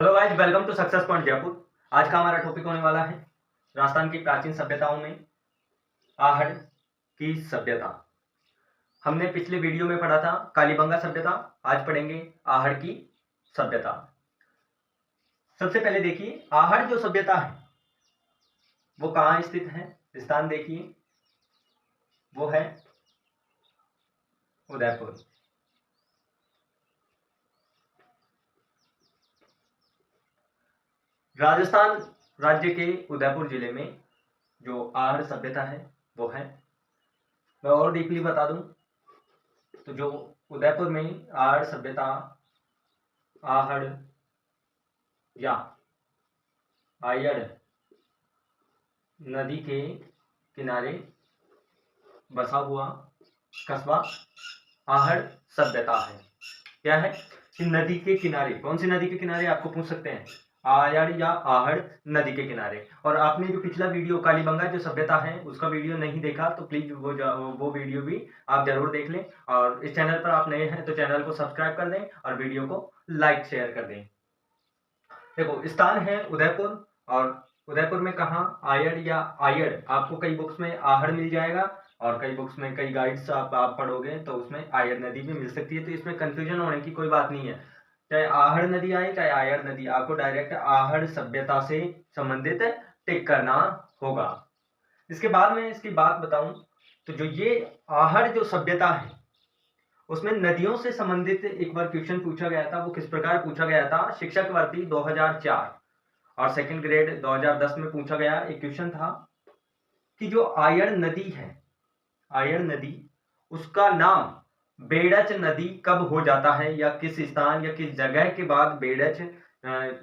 Hello guys, welcome to success point Jaipur. आज का हमारा टॉपिक होने वाला है राजस्थान की प्राचीन सभ्यताओं में आहड़ की सभ्यता। हमने पिछले वीडियो में पढ़ा था कालीबंगा सभ्यता, आज पढ़ेंगे आहड़ की सभ्यता। सबसे पहले देखिए आहड़ जो सभ्यता है वो कहाँ स्थित है। स्थान देखिए, वो है उदयपुर। राजस्थान राज्य के उदयपुर जिले में जो आहड़ सभ्यता है वो है। मैं और डीपली बता दूं तो जो उदयपुर में आहड़ सभ्यता, आहड़ या आयड़ नदी के किनारे बसा हुआ कस्बा आहड़ सभ्यता है। क्या है कि नदी के किनारे, कौन सी नदी के किनारे आपको पूछ सकते हैं, आयड़ या आहड़ नदी के किनारे। और आपने जो पिछला वीडियो कालीबंगा जो सभ्यता है उसका वीडियो नहीं देखा तो प्लीज वो वीडियो भी आप जरूर देख लें। और इस चैनल पर आप नए हैं तो चैनल को सब्सक्राइब कर दें और वीडियो को लाइक शेयर कर दें। देखो स्थान है उदयपुर, और उदयपुर में कहा आयड़ या आयड़, आपको कई बुक्स में आहड़ मिल जाएगा और कई बुक्स में, कई गाइड्स आप पढ़ोगे तो उसमें आयड़ नदी भी मिल सकती है। तो इसमें कंफ्यूजन होने की कोई बात नहीं है, चाहे आहड़ नदी आए चाहे आयड़ नदी, आपको डायरेक्ट आहड़ सभ्यता से संबंधित टिक करना होगा। इसके बाद में इसकी बात बताऊं तो जो ये आहड़ जो सभ्यता है उसमें नदियों से संबंधित एक बार क्वेश्चन पूछा गया था। वो किस प्रकार पूछा गया था, शिक्षक भर्ती 2004 और सेकंड ग्रेड 2010 में पूछा गया एक क्वेश्चन था कि जो आयड़ नदी है, आयड़ नदी, उसका नाम बेड़च नदी कब हो जाता है, या किस स्थान या किस जगह के बाद बेड़च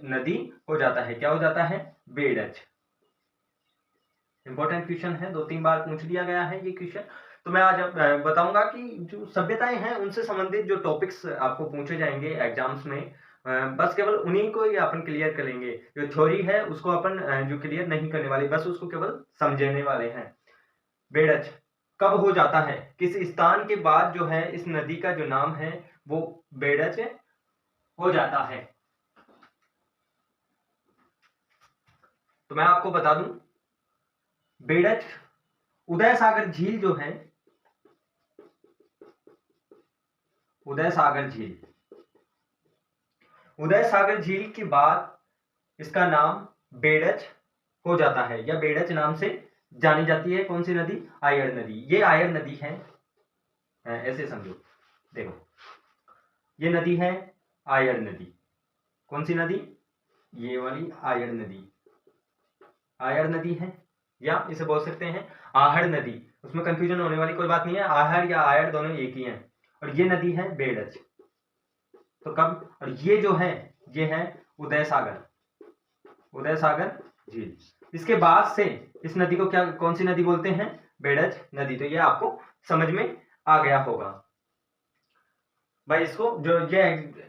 नदी हो जाता है। क्या हो जाता है? बेड़च। इंपॉर्टेंट क्वेश्चन है, 2-3 बार पूछ लिया गया है ये क्वेश्चन। तो मैं आज बताऊंगा कि जो सभ्यताएं हैं उनसे संबंधित जो टॉपिक्स आपको पूछे जाएंगे एग्जाम्स में, बस केवल उन्हीं को ही अपन क्लियर करेंगे। जो थ्योरी है उसको अपन जो क्लियर नहीं करने वाले, बस उसको केवल समझने वाले हैं। बेड़च कब हो जाता है, किस स्थान के बाद जो है इस नदी का जो नाम है वो बेड़च हो जाता है। तो मैं आपको बता दूं, बेड़च उदय सागर झील जो है, उदय सागर झील, उदय सागर झील के बाद इसका नाम बेड़च हो जाता है, या बेड़च नाम से जानी जाती है। कौन सी नदी? आयड़ नदी। ये आयड़ नदी है, ऐसे समझो। देखो ये नदी है आयड़ नदी। कौन सी नदी? ये वाली आयड़ नदी। आयड़ नदी है, या इसे बोल सकते हैं आहड़ नदी। उसमें कंफ्यूजन होने वाली कोई बात नहीं है, आहड़ या आयड़ दोनों एक ही हैं। और ये नदी है बेड़च। तो कब, और ये जो है ये है उदय सागर, उदय सागर झील। इसके बाद से इस नदी को क्या, कौन सी नदी बोलते हैं? बेड़च नदी। तो ये आपको समझ में आ गया होगा भाई। इसको जो ये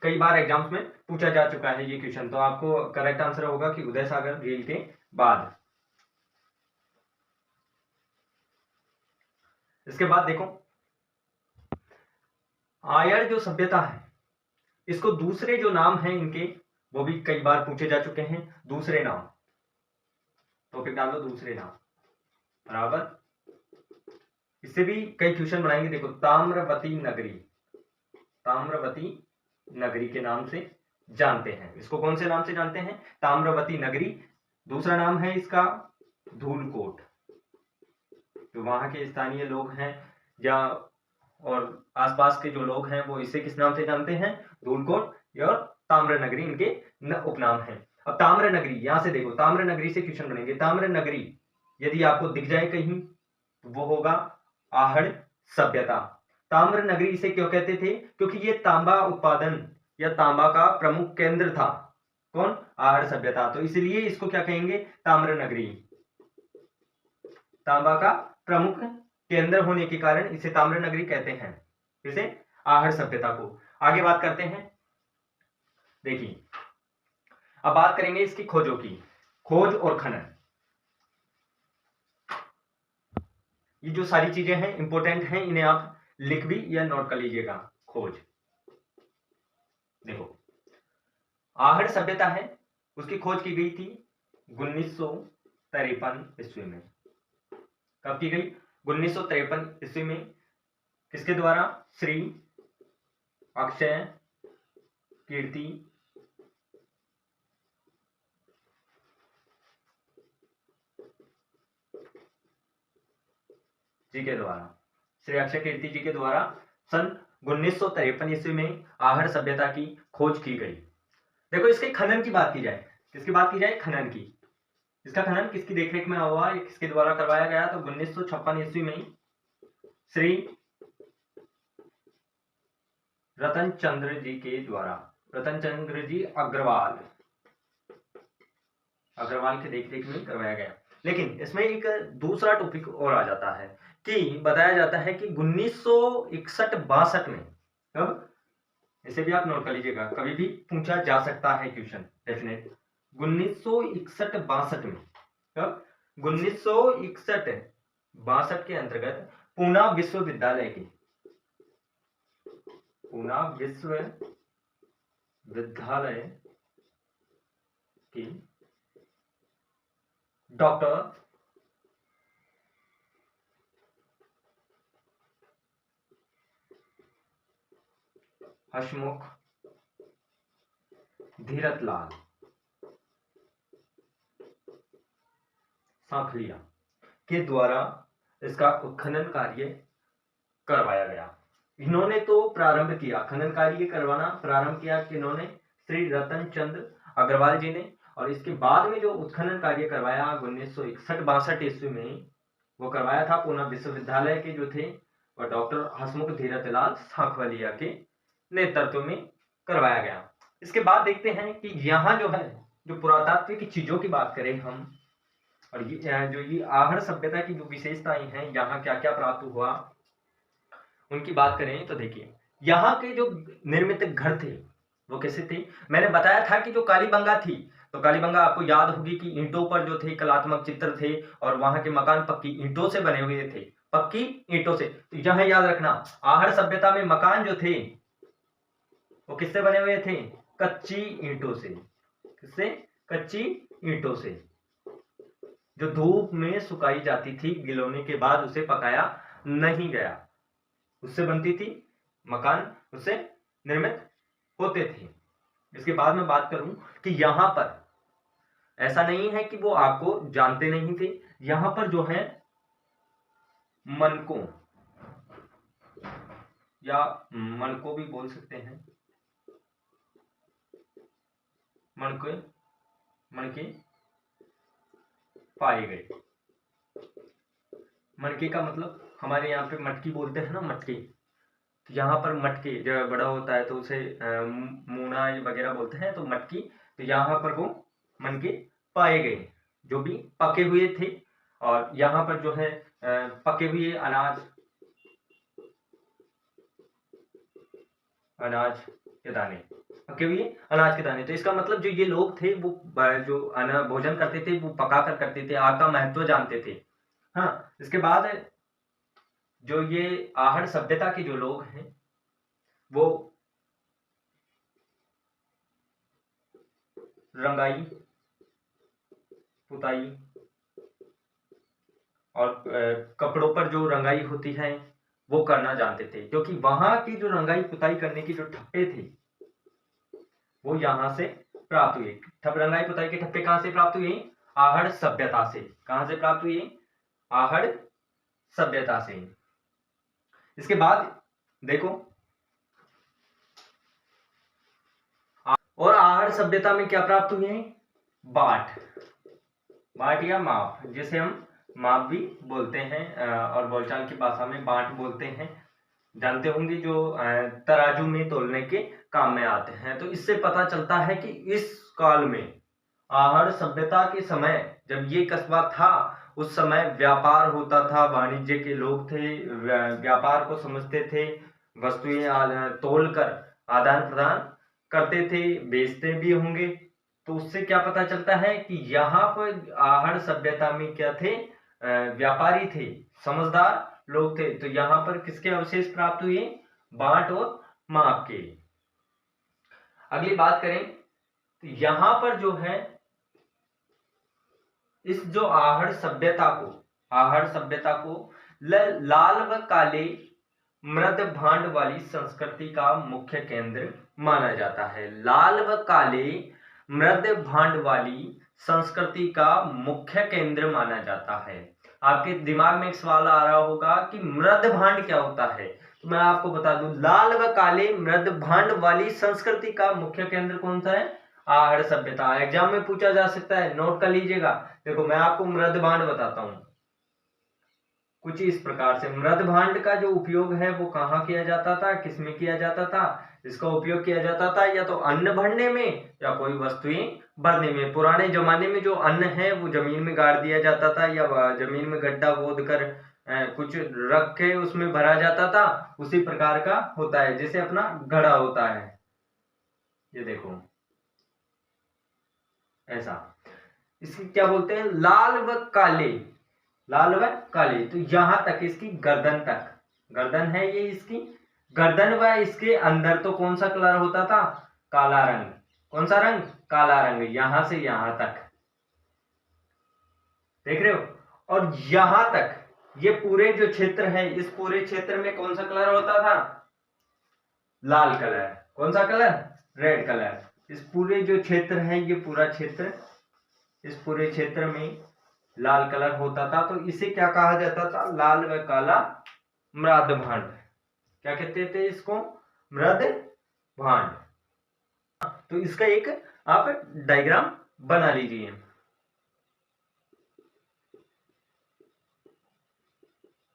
कई बार एग्जाम्स में पूछा जा चुका है ये क्वेश्चन, तो आपको करेक्ट आंसर होगा कि उदय सागर झील के बाद। इसके बाद देखो आयड़ जो सभ्यता है, इसको दूसरे जो नाम हैं इनके वो भी कई बार पूछे जा चुके हैं। दूसरे नाम, टॉपिक डाल दो दूसरे नाम बराबर। इससे भी कई क्वेश्चन बनाएंगे। देखो ताम्रवती नगरी, ताम्रवती नगरी के नाम से जानते हैं इसको। कौन से नाम से जानते हैं? ताम्रवती नगरी। दूसरा नाम है इसका धूलकोट। जो वहां के स्थानीय लोग हैं या और आसपास के जो लोग हैं वो इसे किस नाम से जानते हैं? धूलकोट और ताम्र नगरी इनके उपनाम हैं। अब ताम्र नगरी, यहां से देखो ताम्र नगरी से क्वेश्चन बनेंगे। ताम्र नगरी यदि आपको दिख जाए कहीं तो वो होगा आहड़ सभ्यता। ताम्र नगरी इसे क्यों कहते थे? क्योंकि ये तांबा उत्पादन या तांबा का प्रमुख केंद्र था। कौन? आहड़ सभ्यता। तो इसलिए इसको क्या कहेंगे? ताम्र नगरी। तांबा का प्रमुख केंद्र होने के कारण इसे ताम्र नगरी कहते हैं, इसे आहड़ सभ्यता को। आगे बात करते हैं। देखिए अब बात करेंगे इसकी खोजों की। खोज और खनन, ये जो सारी चीजें हैं इंपॉर्टेंट हैं, इन्हें आप लिख भी या नोट कर लीजिएगा। खोज, देखो आहड़ सभ्यता है उसकी खोज की गई थी 1953 ईस्वी में। कब की गई? 1953 ईस्वी में। किसके द्वारा? श्री अक्षय कीर्ति जी के द्वारा, श्री अक्षय कीर्ति जी के द्वारा सन 1953 ईस्वी में आहड़ सभ्यता की खोज की गई। देखो इसके खनन की बात की जाए, किसकी बात की जाए? खनन की। इसका खनन किसकी देखरेख में हुआ, किसके द्वारा करवाया गया? तो 1956 ईस्वी में श्री रतन चंद्र जी के द्वारा, रतन चंद्र जी अग्रवाल की देखरेख में करवाया गया। लेकिन इसमें एक दूसरा टॉपिक और आ जाता है कि बताया जाता है कि 1961-62 में, कब? इसे भी आप नोट कर लीजिएगा, कभी भी पूछा जा सकता है क्वेश्चन डेफिनेट। 1961-62 में, कब? 1961-62 के अंतर्गत पूना विश्वविद्यालय की, पूना विश्वविद्यालय की डॉक्टर हसमुख धीरतलाल सांखलिया के द्वारा इसका उत्खनन कार्य करवाया गया। इन्होंने तो प्रारंभ किया, खनन कार्य करवाना प्रारंभ किया कि इन्होंने श्री रतन चंद्र अग्रवाल जी ने, और इसके बाद में जो उत्खनन कार्य करवाया 1961-62 ईस्वी में वो करवाया था पूना विश्वविद्यालय के जो थे और डॉक्टर हसमुख धीरतलाल सांखलिया के नेतृत्व में करवाया गया। इसके बाद देखते हैं कि यहाँ जो है, जो पुरातात्विक चीजों की बात करें हम, और ये जो ये आहड़ सभ्यता की जो विशेषताएं हैं, यहाँ क्या क्या प्राप्त हुआ उनकी बात करें तो देखिए यहाँ के जो निर्मित घर थे वो कैसे थे। मैंने बताया था कि जो कालीबंगा थी, तो कालीबंगा आपको याद होगी कि ईंटों पर जो थे कलात्मक चित्र थे और वहां के मकान पक्की ईंटों से बने हुए थे, पक्की ईंटों से। तो यह याद रखना, आहड़ सभ्यता में मकान जो थे वो किससे बने हुए थे? कच्ची ईंटों से। किससे? कच्ची ईंटों से, जो धूप में सुखाई जाती थी, गिलोने के बाद उसे पकाया नहीं गया, उससे बनती थी मकान, उससे निर्मित होते थे। इसके बाद में बात करूं कि यहां पर ऐसा नहीं है कि वो आपको जानते नहीं थे, यहां पर जो है मनकों या मनकों भी बोल सकते हैं, मनके पाए गए। मनके का मतलब हमारे यहाँ पे मटकी बोलते हैं ना, मटकी। तो यहाँ पर मटके जब बड़ा होता है तो उसे मूना वगैरह बोलते हैं, तो मटकी। तो यहाँ पर वो मनके पाए गए जो भी पके हुए थे, और यहाँ पर जो है पके हुए अनाज के दाने, पके हुए अनाज के दाने। तो इसका मतलब जो ये लोग थे वो जो भोजन करते थे वो पका कर करते थे, आग का महत्व जानते थे। हाँ, इसके बाद जो ये आहड़ सभ्यता के जो लोग हैं वो रंगाई पुताई और कपड़ों पर जो रंगाई होती है वो करना जानते थे, क्योंकि वहां की जो रंगाई पुताई करने की जो ठप्पे थे वो यहां से प्राप्त हुए। रंगाई पुताई के ठप्पे कहां से प्राप्त हुए? आहड़ सभ्यता से। कहां से प्राप्त हुए? आहड़ सभ्यता से। इसके बाद देखो, और आहड़ सभ्यता में क्या प्राप्त हुए हैं? बाट या माप, जिसे हम माप भी बोलते हैं और बोलचाल की भाषा में बाट बोलते हैं, जानते होंगे, जो तराजू में तोलने के काम में आते हैं। तो इससे पता चलता है कि इस काल में आहड़ सभ्यता के समय जब ये कस्बा था उस समय व्यापार होता था, वाणिज्य के लोग थे, व्यापार को समझते थे, वस्तुएं तोल कर आदान प्रदान करते थे, बेचते भी होंगे। तो उससे क्या पता चलता है कि यहाँ पर आहड़ सभ्यता में क्या थे? व्यापारी थे, समझदार लोग थे। तो यहाँ पर किसके अवशेष प्राप्त हुए? बाट और माप के। अगली बात करें तो यहां पर जो है इस जो आहड़ सभ्यता को लाल व काले मृद भांड वाली संस्कृति का मुख्य केंद्र माना जाता है। लाल व काले मृद भांड वाली संस्कृति का मुख्य केंद्र माना जाता है। आपके दिमाग में एक सवाल आ रहा होगा कि मृद भांड क्या होता है, तो मैं आपको बता दूं, लाल व काले मृद भांड वाली संस्कृति का मुख्य केंद्र कौन सा है? आहड़ सभ्यता। एग्जाम में पूछा जा सकता है, नोट कर लीजिएगा। देखो मैं आपको मृद भांड बताता हूं कुछ इस प्रकार से। मृद भांड का जो उपयोग है वो कहाँ किया जाता था, किसमें किया जाता था? इसका उपयोग किया जाता था या तो अन्न भरने में या कोई वस्तुएं भरने में। पुराने जमाने में जो अन्न है वो जमीन में गाड़ दिया जाता था या जमीन में गड्ढा खोद कर कुछ रख के उसमें भरा जाता था, उसी प्रकार का होता है जैसे अपना घड़ा होता है। ये देखो ऐसा। इसकी क्या बोलते हैं? लाल व काले। तो यहां तक इसकी गर्दन तक, गर्दन है ये इसकी, गर्दन व इसके अंदर तो कौन सा कलर होता था? काला रंग। कौन सा रंग? काला रंग। यहां से यहां तक देख रहे हो। और यहां तक ये पूरे जो क्षेत्र है, इस पूरे क्षेत्र में कौन सा कलर होता था? लाल कलर। कौन सा कलर? Red colour. इस पूरे जो क्षेत्र है, ये पूरा क्षेत्र, इस पूरे क्षेत्र में लाल कलर होता था। तो इसे क्या कहा जाता था? लाल व काला मृद भांड। क्या कहते थे इसको? मृद भांड। तो इसका एक आप डायग्राम बना लीजिए।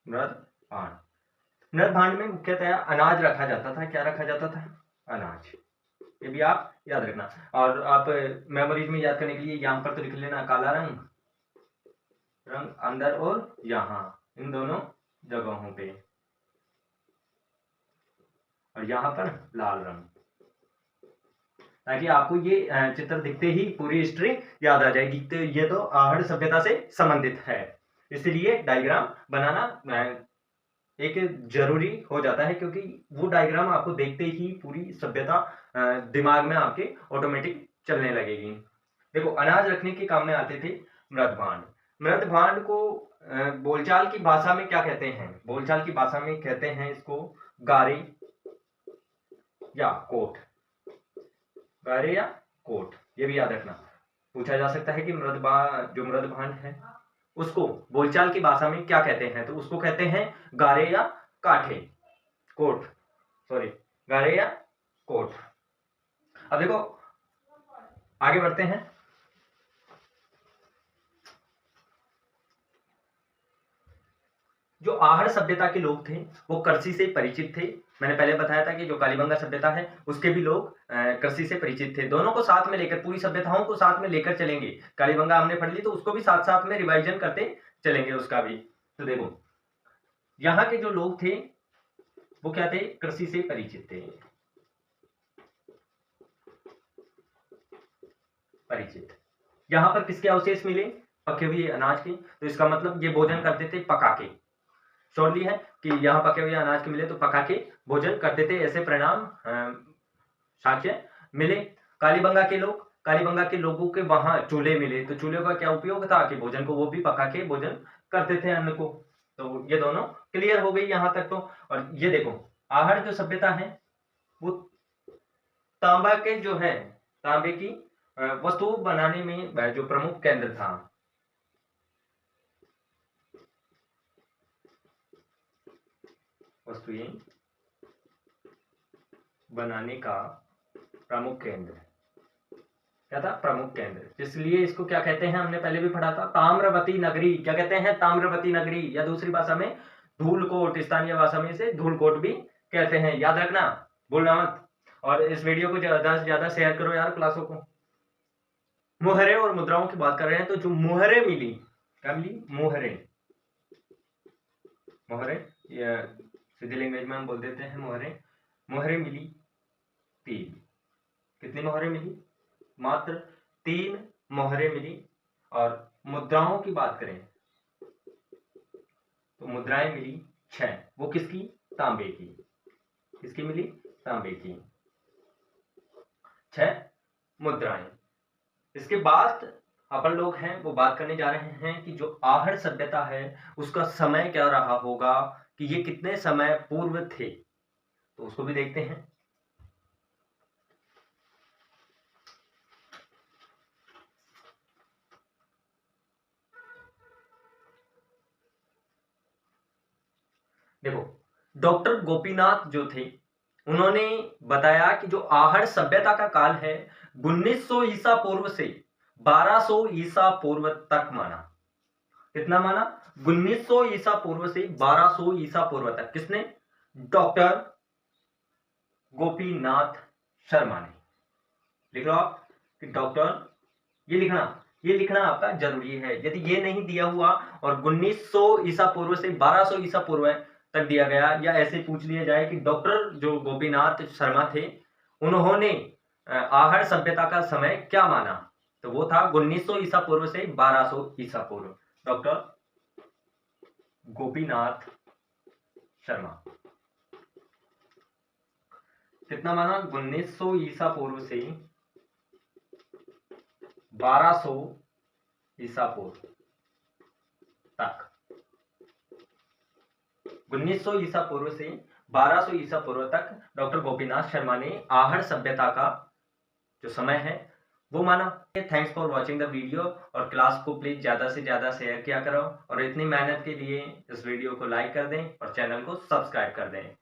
मृद भांड। मृद भांड में मुख्यतः अनाज रखा जाता था। क्या रखा जाता था? अनाज। ये भी आप याद रखना। और आप मेमोरीज में याद करने के लिए यहां पर तो लिख लेना काला रंग अंदर और यहां, इन दोनों जगहों पे, और यहां पर लाल रंग, ताकि आपको ये चित्र दिखते ही पूरी हिस्ट्री याद आ जाएगी। तो ये तो आहड़ सभ्यता से संबंधित है, इसलिए डायग्राम बनाना एक जरूरी हो जाता है, क्योंकि वो डायग्राम आपको देखते ही पूरी सभ्यता दिमाग में आपके ऑटोमेटिक चलने लगेगी। देखो अनाज रखने के काम में आते थे मृद भांड। मृद भांड को बोलचाल की भाषा में क्या कहते हैं? बोलचाल की भाषा में कहते हैं इसको गारे या कोट। गारे या कोट, ये भी याद रखना। पूछा जा सकता है कि जो मृद भांड है उसको बोलचाल की भाषा में क्या कहते हैं, तो उसको कहते हैं गारे या काठे, कोट, सॉरी, गारे या कोट। अब देखो आगे बढ़ते हैं। जो आहड़ सभ्यता के लोग थे वो कृषि से परिचित थे। मैंने पहले बताया था कि जो कालीबंगा सभ्यता है उसके भी लोग कृषि से परिचित थे। दोनों को साथ में लेकर, पूरी सभ्यताओं को साथ में लेकर चलेंगे। कालीबंगा हमने पढ़ ली तो उसको भी साथ साथ में रिवाइजन करते चलेंगे उसका भी। तो देखो यहाँ के जो लोग थे वो क्या थे? कृषि से परिचित थे। यहाँ पर किसके अवशेष मिले? पके हुए अनाज के। तो इसका मतलब ये भोजन करते थे पका के। श्योरली है कि यहाँ पके हुए अनाज के मिले तो पका के भोजन करते थे, ऐसे परिणाम साक्ष्य मिले। कालीबंगा के लोगों के वहां चूल्हे मिले, तो चूल्हे का क्या उपयोग था कि भोजन को वो भी पका के भोजन करते थे, अन्न को। तो ये दोनों क्लियर हो गई यहां तक तो। और ये देखो आहड़ जो सभ्यता है वो तांबा के जो है, तांबे की वस्तु बनाने में जो प्रमुख केंद्र था, वस्तुएं बनाने का प्रमुख केंद्र क्या था? प्रमुख केंद्र। इसलिए इसको क्या कहते हैं? हमने पहले भी पढ़ा था, ताम्रवती नगरी। क्या कहते हैं? ताम्रवती नगरी, या दूसरी भाषा में धूलकोट, स्थानीय भाषा में इसे धूलकोट भी कहते हैं। याद रखना, भूलना मत। और इस वीडियो को ज्यादा से ज्यादा शेयर करो यार क्लासों को। मुहरे और मुद्राओं की बात कर रहे हैं, तो जो मुहरे मिली, क्या मिली? मुहरे। सीधी लैंग्वेज में हम बोल देते हैं मुहरे मिली 3। कितनी मोहरें मिली? मात्र 3 मोहरें मिली। और मुद्राओं की बात करें तो मुद्राएं मिली 6। वो किसकी? तांबे की। किसकी मिली? तांबे की 6 मुद्राएं। इसके बाद अपन लोग हैं वो बात करने जा रहे हैं कि जो आहड़ सभ्यता है उसका समय क्या रहा होगा, कि ये कितने समय पूर्व थे, तो उसको भी देखते हैं। देखो, डॉक्टर गोपीनाथ जो थे उन्होंने बताया कि जो आहड़ सभ्यता का काल है 1900 ईसा पूर्व से 1200 ईसा पूर्व तक माना। कितना माना? 1900 ईसा पूर्व से 1200 ईसा पूर्व तक। किसने? डॉक्टर गोपीनाथ शर्मा ने। लिख लो आप कि डॉक्टर, ये लिखना आपका जरूरी है। यदि ये नहीं दिया हुआ और 1900 ईसा पूर्व से 1200 ईसा पूर्व तक दिया गया, या ऐसे पूछ लिया जाए कि डॉक्टर जो गोपीनाथ शर्मा थे उन्होंने आहड़ सभ्यता का समय क्या माना, तो वो था 1900 ईसा पूर्व से 1200 ईसा पूर्व। डॉक्टर गोपीनाथ शर्मा कितना माना? 1900 ईसा पूर्व से 1200 ईसा पूर्व तक। 1900 ईसा पूर्व से 1200 ईसा पूर्व तक डॉक्टर गोपीनाथ शर्मा ने आहड़ सभ्यता का जो समय है वो माना। Thanks for watching the video, और क्लास को प्लीज ज्यादा से ज्यादा शेयर किया करो, और इतनी मेहनत के लिए इस वीडियो को लाइक कर दें और चैनल को सब्सक्राइब कर दें।